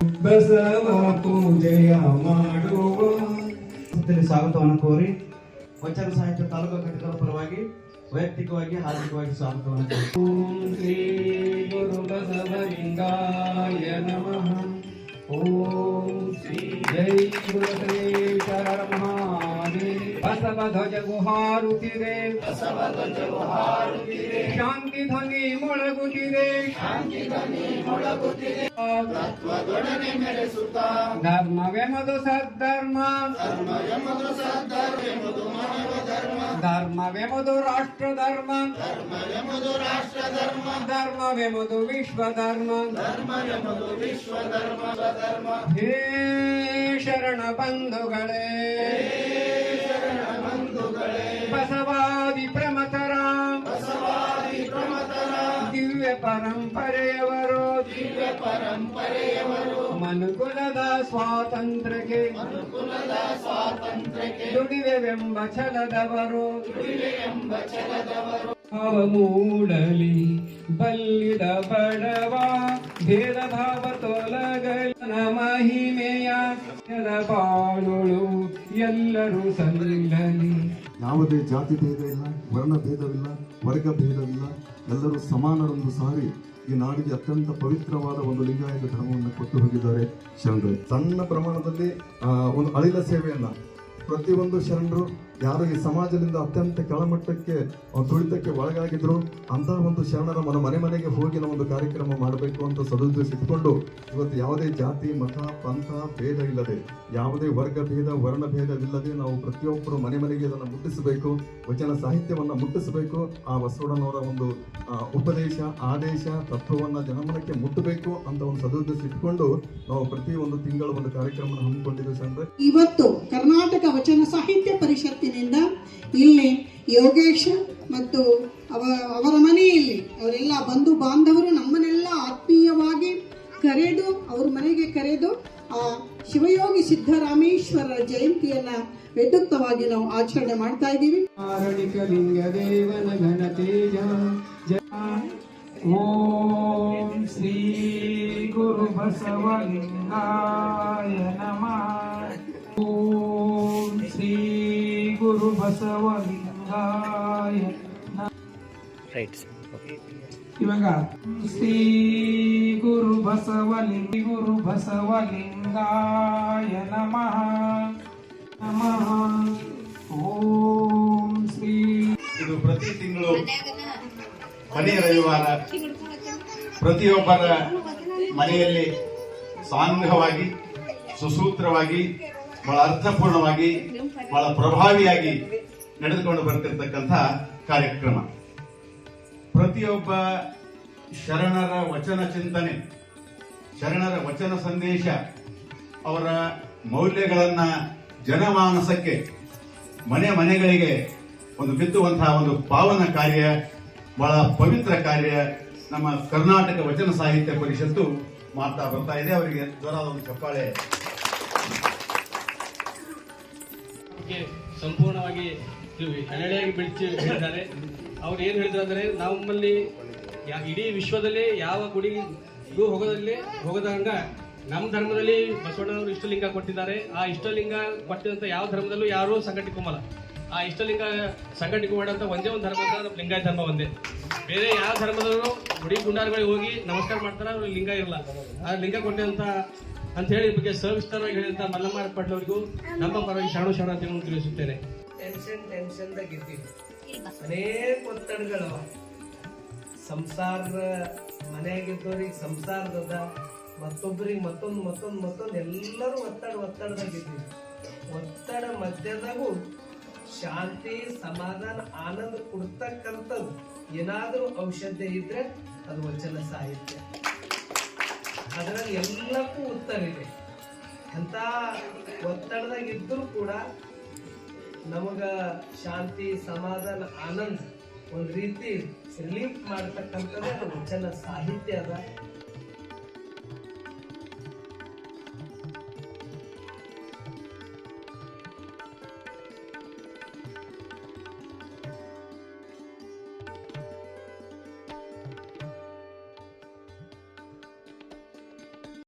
ಬಸವ ಪೂಜೆಯ ಮಾಡುವ ಸ್ವಾಗತವನ್ನು ಕೋರಿ ವಚನ ಸಾಹಿತ್ಯ ತಾಲೂಕು ಘಟಕದ ಪರವಾಗಿ ವೈಯಕ್ತಿಕವಾಗಿ ಹಾರ್ದಿಕವಾಗಿ ಸ್ವಾಗತವನ್ನು ಓಂ ಶ್ರೀ ಗುರು ಬಸವಲಿಂಗಾಯ ನಮಃ. ಓಂ ಶ್ರೀ ಜೈ ಗುರುದೇಶ್ವರ ಮಹಾದೇವ. ಬಸವ ಧ್ವಜ ಗುಹಾರುತ್ತಿದೆ, ಶಾಂತಿ ಧ್ವನಿ ಮೊಳಗುತ್ತಿದೆ, ಧರ್ಮವೆಂಬುದು ಸದ್ಧರ್ಮ, ಧರ್ಮವೆಂಬುದು ರಾಷ್ಟ್ರ ಧರ್ಮ, ಧರ್ಮವೆಂಬುದು ವಿಶ್ವಧರ್ಮ. ಹೇ ಶರಣ ಬಂಧುಗಳೇ, ಬಸವಾದಿ ಪ್ರಮಥರ ದಿವ್ಯ ಪರಂಪರೆಯವರು, ಮನುಕುಲದ ಸ್ವಾತಂತ್ರ್ಯಕ್ಕೆ ದುಡಿವೆಂಬ ಛಲದವರು. ಭಾವ ಮೂಡಲಿ ಬಲ್ಲಿದ ಬಡವ, ಭೇದ ಭಾವ ತೊಲಗನ ಮಹಿಮೆಯ ಬಾಳುಳು ಎಲ್ಲರೂ ಸಲ್ಲಲಿ. ಯಾವುದೇ ಜಾತಿ ಭೇದ ಇಲ್ಲ, ವರ್ಣ ಭೇದವಿಲ್ಲ, ವರ್ಗ ಭೇದವಿಲ್ಲ, ಎಲ್ಲರೂ ಸಮಾನರೆಂದು ಸಾರಿ ಈ ನಾಡಿಗೆ ಅತ್ಯಂತ ಪವಿತ್ರವಾದ ಒಂದು ಲಿಂಗಾಯತ ಧರ್ಮವನ್ನು ಕೊಟ್ಟು ಹೋಗಿದ್ದಾರೆ ಶರಣರು. ಸಣ್ಣ ಪ್ರಮಾಣದಲ್ಲಿ ಒಂದು ಅಳಿಲ ಸೇವೆಯನ್ನ ಪ್ರತಿಯೊಂದು ಶರಣರು ಯಾರು ಈ ಸಮಾಜದಿಂದ ಅತ್ಯಂತ ಕೆಳಮಟ್ಟಕ್ಕೆ ತುಳಿತಕ್ಕೆ ಒಳಗಾಗಿದ್ರು ಅಂತಹ ಒಂದು ಶರಣರ ಮನೆ ಮನೆಗೆ ಹೋಗಿ ನಾವು ಒಂದು ಕಾರ್ಯಕ್ರಮ ಮಾಡಬೇಕು ಅಂತ ಸದುದ್ದೇಶ ಇಟ್ಕೊಂಡು ಇವತ್ತು ಯಾವುದೇ ಜಾತಿ ಮತ ಪಂಥ ಭೇದ ಇಲ್ಲದೆ, ಯಾವುದೇ ವರ್ಗ ಭೇದ ವರ್ಣ ಭೇದವಿಲ್ಲದೆ ನಾವು ಪ್ರತಿಯೊಬ್ಬರು ಮನೆ ಮನೆಗೆ ಅದನ್ನು ಮುಟ್ಟಿಸಬೇಕು, ವಚನ ಸಾಹಿತ್ಯವನ್ನ ಮುಟ್ಟಿಸಬೇಕು. ಆ ಬಸವಣ್ಣನವರ ಒಂದು ಉಪದೇಶ ಆದೇಶ ತತ್ವವನ್ನ ಜನಮನಕ್ಕೆ ಮುಟ್ಟಬೇಕು ಅಂತ ಒಂದು ಸದುದ್ದೇಶ ಇಟ್ಕೊಂಡು ನಾವು ಪ್ರತಿ ಒಂದು ತಿಂಗಳು ಒಂದು ಕಾರ್ಯಕ್ರಮ ಹಮ್ಮಿಕೊಂಡಿದ್ದೇವೆ ಶರಣರೇ. ಇವತ್ತು ಕರ್ನಾಟಕ ವಚನ ಸಾಹಿತ್ಯ ಪರಿಷತ್ತಿನಿಂದ ಇಲ್ಲಿ ಯೋಗೇಶ್ ಮತ್ತು ಅವರ ಮನೆಯಲ್ಲಿ ಅವರೆಲ್ಲ ಬಂಧು ಬಾಂಧವರು ನಮ್ಮನ್ನೆಲ್ಲ ಆತ್ಮೀಯವಾಗಿ ಕರೆದು ಅವ್ರ ಮನೆಗೆ ಕರೆದು ಆ ಶಿವಯೋಗಿ ಸಿದ್ದರಾಮೇಶ್ವರರ ಜಯಂತಿಯನ್ನ ವೇದೋಕ್ತವಾಗಿ ನಾವು ಆಚರಣೆ ಮಾಡ್ತಾ ಇದ್ದೀವಿ. ಲಿಂಗ ದೇವನ ಘನ ತೇಜ. ಓಂ ಶ್ರೀ ಗುರು ಬಸವಲಿಂಗಾಯ ನಮಃ. ಓಂ ಶ್ರೀ ಗುರು ಬಸವಲಿಂಗಾಯ. ಇವಾಗ ಶ್ರೀ ಗುರು ಬಸವಲಿಂಗಾಯ ನಮಃ ನಮಃ. ಓಂ ಶ್ರೀ. ಇದು ಪ್ರತಿ ತಿಂಗಳು ಕೊನೆಯ ರವಿವಾರ ಪ್ರತಿಯೊಬ್ಬರ ಮನೆಯಲ್ಲಿ ಸಾಂಘವಾಗಿ ಸುಸೂತ್ರವಾಗಿ ಬಹಳ ಅರ್ಥಪೂರ್ಣವಾಗಿ ಬಹಳ ಪ್ರಭಾವಿಯಾಗಿ ನಡೆದುಕೊಂಡು ಬರ್ತಿರ್ತಕ್ಕಂಥ ಕಾರ್ಯಕ್ರಮ. ಪ್ರತಿಯೊಬ್ಬ ಶರಣರ ವಚನ ಚಿಂತನೆ, ಶರಣರ ವಚನ ಸಂದೇಶ, ಅವರ ಮೌಲ್ಯಗಳನ್ನ ಜನಮಾನಸಕ್ಕೆ ಮನೆ ಮನೆಗಳಿಗೆ ಒಂದು ಬಿತ್ತುವಂತಹ ಒಂದು ಪಾವನ ಕಾರ್ಯ, ಬಹಳ ಪವಿತ್ರ ಕಾರ್ಯ ನಮ್ಮ ಕರ್ನಾಟಕ ವಚನ ಸಾಹಿತ್ಯ ಪರಿಷತ್ತು ಮಾಡ್ತಾ ಬರ್ತಾ ಇದೆ. ಅವರಿಗೆ ಜ್ವರದ ಒಂದು ಚಪ್ಪಾಳೆ. ಸಂಪೂರ್ಣವಾಗಿ ಹಳೆಯಾಗಿ ಬಿಡಿಸಿ ಹೇಳಿದ್ದಾರೆ. ಅವ್ರು ಏನು ಹೇಳಿದ್ರು ಅಂದ್ರೆ, ನಮ್ಮಲ್ಲಿ ಇಡೀ ವಿಶ್ವದಲ್ಲಿ ಯಾವ ಗುಡಿಗೂ ಹೋಗದಂಗ ನಮ್ಮ ಧರ್ಮದಲ್ಲಿ ಬಸವಣ್ಣನವರು ಇಷ್ಟಲಿಂಗ ಕೊಟ್ಟಿದ್ದಾರೆ. ಆ ಇಷ್ಟಲಿಂಗ ಕೊಟ್ಟಿದಂತ ಯಾವ ಧರ್ಮದಲ್ಲೂ ಯಾರೂ ಸಂಘಟಿಕೊಂಬಲ್ಲ. ಆ ಇಷ್ಟಲಿಂಗ ಸಂಘಟಿಕೆ ಮಾಡುವಂತ ಒಂದೇ ಒಂದು ಧರ್ಮ ಅಂದ್ರೆ ನಮ್ಮ ಲಿಂಗಾಯತ ಧರ್ಮ ಒಂದೇ. ಬೇರೆ ಯಾವ ಧರ್ಮದವರು ಗುಡಿ ಗುಂಡಾರಗಳಿಗೆ ಹೋಗಿ ನಮಸ್ಕಾರ ಮಾಡ್ತಾರ, ಅವ್ರು ಲಿಂಗ ಇರಲ್ಲ. ಆ ಲಿಂಗ ಕೊಟ್ಟಿದಂತ ಅಂತ ಹೇಳಿ ಬಗ್ಗೆ ಸವಿಸ್ತಾರವಾಗಿ ಹೇಳಿದಂತ ಮಲ್ಲಮ್ಮ ಪಟ್ಲವರಿಗೂ ನಮ್ಮ ಪರವಾಗಿ ಶರಣು ಅಂತ ತಿಳಿಸುತ್ತೇನೆ. ಟೆನ್ಷನ್ದಾಗಿದ್ದೀವಿ, ಅನೇಕ ಒತ್ತಡಗಳವ. ಸಂಸಾರ ಮನೆಯಾಗಿದ್ದವ್ರಿಗೆ ಸಂಸಾರದ, ಮತ್ತೊಬ್ಬರಿಗೆ ಮತ್ತೊಂದು ಎಲ್ಲರೂ ಒತ್ತಡದಾಗಿದ್ದೀವಿ. ಒತ್ತಡ ಮಧ್ಯದಾಗೂ ಶಾಂತಿ ಸಮಾಧಾನ ಆನಂದ ಕೊಡ್ತಕ್ಕಂಥದ್ದು ಏನಾದರೂ ಔಷಧ ಇದ್ರೆ ಅದು ವಚನ ಸಾಹಿತ್ಯ. ಅದರಲ್ಲಿ ಎಲ್ಲಕ್ಕೂ ಉತ್ತರ ಇದೆ. ಅಂತ ಒತ್ತಡದಾಗಿದ್ದರೂ ಕೂಡ ನಮಗ ಶಾಂತಿ ಸಮಾಧಾನ ಆನಂದ ಒಂದು ರೀತಿ ರಿಲೀಫ್ ಮಾಡತಕ್ಕಂಥದ್ದು ವಚನ ಸಾಹಿತ್ಯ ಅದ.